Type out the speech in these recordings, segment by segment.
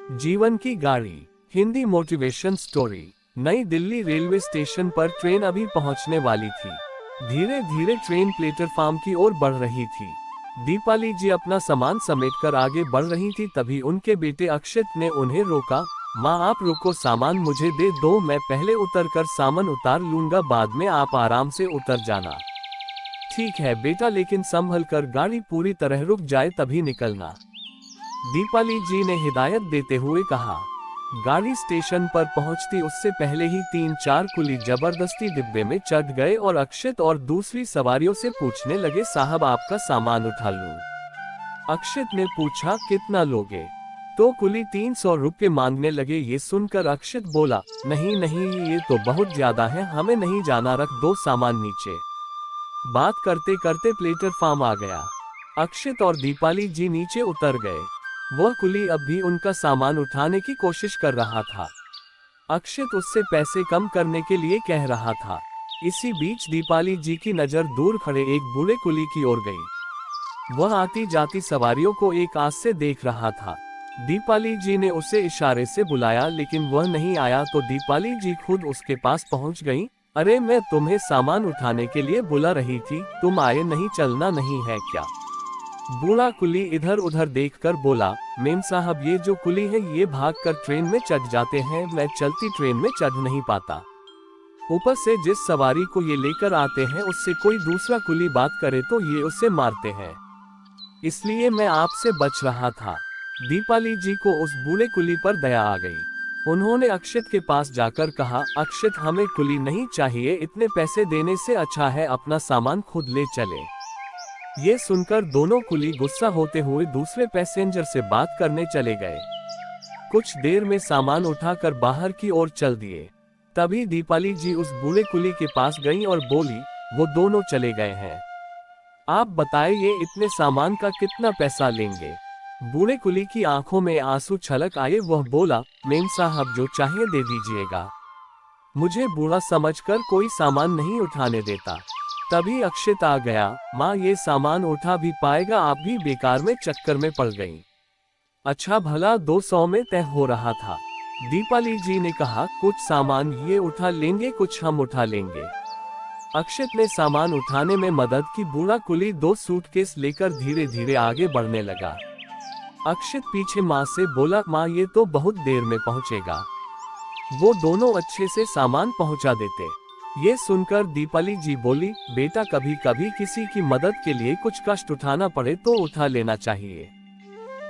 जीवन की गाड़ी। Hindi motivation story. नई दिल्ली रेलवे स्टेशन पर ट्रेन अभी पहुंचने वाली थी। धीरे धीरे ट्रेन प्लेटफॉर्म की ओर बढ़ रही थी। दीपाली जी अपना सामान समेटकर आगे बढ़ रही थी, तभी उनके बेटे अक्षित ने उन्हें रोका। माँ आप रुको, सामान मुझे दे दो, मैं पहले उतर कर सामान उतार लूंगा, बाद में आप आराम से उतर जाना। ठीक है बेटा, लेकिन संभल कर, गाड़ी पूरी तरह रुक जाए तभी निकलना, दीपाली जी ने हिदायत देते हुए कहा। गाड़ी स्टेशन पर पहुंचती उससे पहले ही 3-4 कुली जबरदस्ती डिब्बे में चढ़ गए और अक्षित और दूसरी सवारियों से पूछने लगे, साहब आपका सामान उठा लूं? अक्षित ने पूछा, कितना लोगे? तो कुली 300 रुपये मांगने लगे। ये सुनकर अक्षित बोला, नहीं नहीं, ये तो बहुत ज्यादा है, हमें नहीं जाना, रख दो सामान नीचे। बात करते करते प्लेटफॉर्म आ गया। अक्षित और दीपाली जी नीचे उतर गए। वह कुली अब भी उनका सामान उठाने की कोशिश कर रहा था। अक्षित उससे पैसे कम करने के लिए कह रहा था। इसी बीच दीपाली जी की नजर दूर खड़े एक बूढ़े कुली की ओर गई। वह आती जाती सवारियों को एक आस से देख रहा था। दीपाली जी ने उसे इशारे से बुलाया, लेकिन वह नहीं आया तो दीपाली जी खुद उसके पास पहुंच गईं। अरे मैं तुम्हें सामान उठाने के लिए बुला रही थी, तुम आए नहीं, चलना नहीं है क्या? बूढ़ा कुली इधर उधर देखकर बोला, मेम साहब ये जो कुली है ये भागकर ट्रेन में चढ़ जाते हैं, मैं चलती ट्रेन में चढ़ नहीं पाता। ऊपर से जिस सवारी को ये लेकर आते हैं उससे कोई दूसरा कुली बात करे तो ये उसे मारते हैं, इसलिए मैं आपसे बच रहा था। दीपाली जी को उस बूढ़े कुली पर दया आ गई। उन्होंने अक्षित के पास जाकर कहा, अक्षित हमें कुली नहीं चाहिए, इतने पैसे देने से अच्छा है अपना सामान खुद ले चले। ये सुनकर दोनों कुली गुस्सा होते हुए दूसरे पैसेंजर से बात करने चले गए। कुछ देर में सामान उठाकर बाहर की ओर चल दिए। तभी दीपाली जी उस बूढ़े कुली के पास गईं और बोली, वो दोनों चले गए हैं, आप बताएं ये इतने सामान का कितना पैसा लेंगे? बूढ़े कुली की आंखों में आंसू छलक आए। वह बोला, मेम साहब जो चाहिए दे दीजिएगा, मुझे बूढ़ा समझकर कोई सामान नहीं उठाने देता। तभी अक्षित आ गया, माँ ये सामान उठा भी पाएगा? आप भी बेकार में चक्कर में पड़ गई। अच्छा भला 200 में तय हो रहा था। दीपाली जी ने कहा, कुछ सामान ये उठा लेंगे, कुछ हम उठा लेंगे। अक्षित ने सामान उठाने में मदद की। बूढ़ा कुली 2 सूटकेस लेकर धीरे धीरे आगे बढ़ने लगा। अक्षित पीछे माँ से बोला, माँ ये तो बहुत देर में पहुँचेगा। वो दोनों अच्छे से सामान पहुँचा देते। ये सुनकर दीपाली जी बोली, बेटा कभी कभी किसी की मदद के लिए कुछ कष्ट उठाना पड़े तो उठा लेना चाहिए।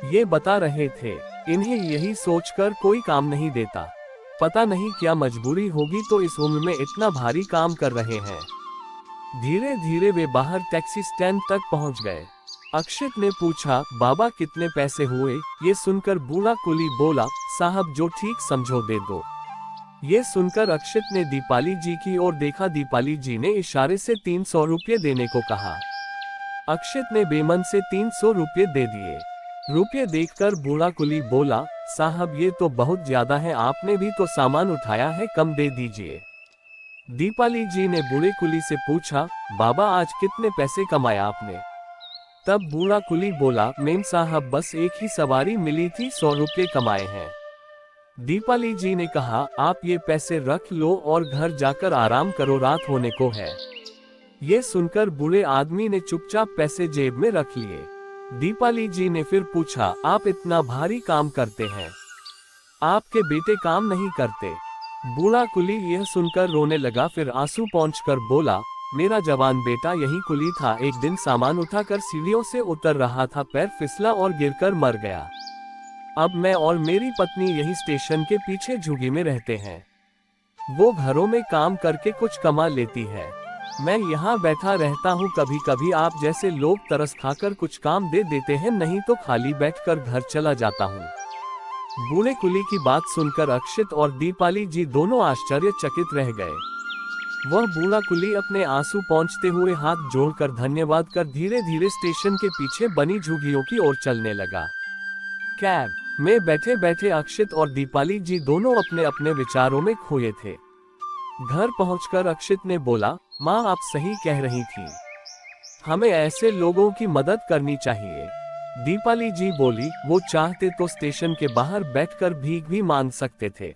ये बता रहे थे। इन्हें यही सोचकर कोई काम नहीं देता। पता नहीं क्या मजबूरी होगी तो इस उम्र में इतना भारी काम कर रहे हैं। धीरे धीरे वे बाहर टैक्सी स्टैंड तक पहुंच गए। अक्षित ने पूछा, बाबा कितने पैसे हुए? ये सुनकर बूढ़ा कुली बोला, साहब जो ठीक समझो दे दो। ये सुनकर अक्षित ने दीपाली जी की ओर देखा। दीपाली जी ने इशारे से 300 रुपये देने को कहा। अक्षित ने बेमन से 300 रुपये दे दिए। रुपये देखकर बूढ़ा कुली बोला, साहब ये तो बहुत ज्यादा है, आपने भी तो सामान उठाया है, कम दे दीजिए। दीपाली जी ने बूढ़े कुली से पूछा, बाबा आज कितने पैसे कमाए आपने? तब बूढ़ा कुली बोला, मेम साहब बस एक ही सवारी मिली थी, 100 रुपये कमाए हैं। दीपाली जी ने कहा, आप ये पैसे रख लो और घर जाकर आराम करो, रात होने को है। ये सुनकर बूढ़े आदमी ने चुपचाप पैसे जेब में रख लिए। दीपाली जी ने फिर पूछा, आप इतना भारी काम करते हैं, आपके बेटे काम नहीं करते? बूढ़ा कुली यह सुनकर रोने लगा, फिर आंसू पोंछकर बोला, मेरा जवान बेटा यही कुली था, एक दिन सामान उठाकर सीढ़ियों से उतर रहा था, पैर फिसला और गिरकर मर गया। अब मैं और मेरी पत्नी यही स्टेशन के पीछे झुग्गी में रहते हैं। वो घरों में काम करके कुछ कमा लेती है, मैं यहाँ बैठा रहता हूँ। कभी कभी आप जैसे लोग तरस खाकर कुछ काम दे देते हैं, नहीं तो खाली बैठकर घर चला जाता हूँ। बूढ़े कुली की बात सुनकर अक्षित और दीपाली जी दोनों आश्चर्यचकित रह गए। वह बूढ़ा कुली अपने आंसू पोंछते हुए हाथ जोड़कर धन्यवाद कर धीरे धीरे स्टेशन के पीछे बनी झुग्गियों की ओर चलने लगा। कैब में बैठे बैठे अक्षित और दीपाली जी दोनों अपने अपने विचारों में खोए थे। घर पहुंचकर अक्षित ने बोला, माँ आप सही कह रही थी, हमें ऐसे लोगों की मदद करनी चाहिए। दीपाली जी बोली, वो चाहते तो स्टेशन के बाहर बैठकर भीख भी मांग सकते थे,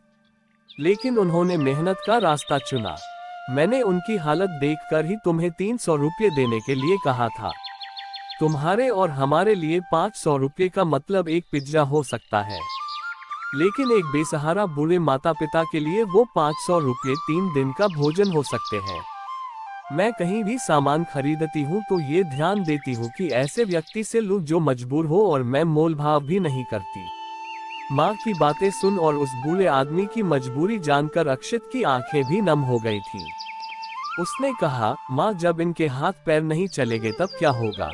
लेकिन उन्होंने मेहनत का रास्ता चुना। मैंने उनकी हालत देखकर ही तुम्हें 300 रुपये देने के लिए कहा था। तुम्हारे और हमारे लिए 500 रुपये का मतलब एक पिज्जा हो सकता है, लेकिन एक बेसहारा बूढ़े माता पिता के लिए वो 500 रुपये 3 दिन का भोजन हो सकते हैं। मैं कहीं भी सामान खरीदती हूँ तो ये ध्यान देती हूँ कि ऐसे व्यक्ति से लूं जो मजबूर हो, और मैं मोल भाव भी नहीं करती। माँ की बातें सुन और उस बूढ़े आदमी की मजबूरी जानकर अक्षित की आंखें भी नम हो गई थी। उसने कहा, माँ, जब इनके हाथ पैर नहीं चलेंगे तब क्या होगा?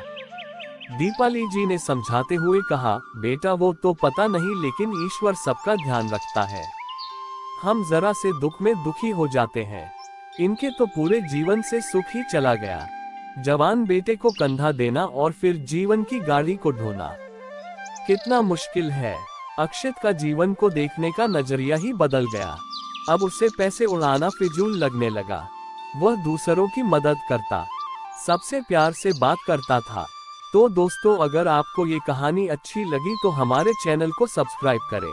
दीपाली जी ने समझाते हुए कहा, बेटा, वो तो पता नहीं, लेकिन ईश्वर सबका ध्यान रखता है। हम जरा से दुख में दुखी हो जाते हैं। इनके तो पूरे जीवन से सुख ही चला गया। जवान बेटे को कंधा देना और फिर जीवन की गाड़ी को ढोना कितना मुश्किल है। अक्षित का जीवन को देखने का नजरिया ही बदल गया। अब उसे पैसे उड़ाना फिजूल लगने लगा। वह दूसरों की मदद करता, सबसे प्यार से बात करता था। तो दोस्तों, अगर आपको ये कहानी अच्छी लगी तो हमारे चैनल को सब्सक्राइब करें।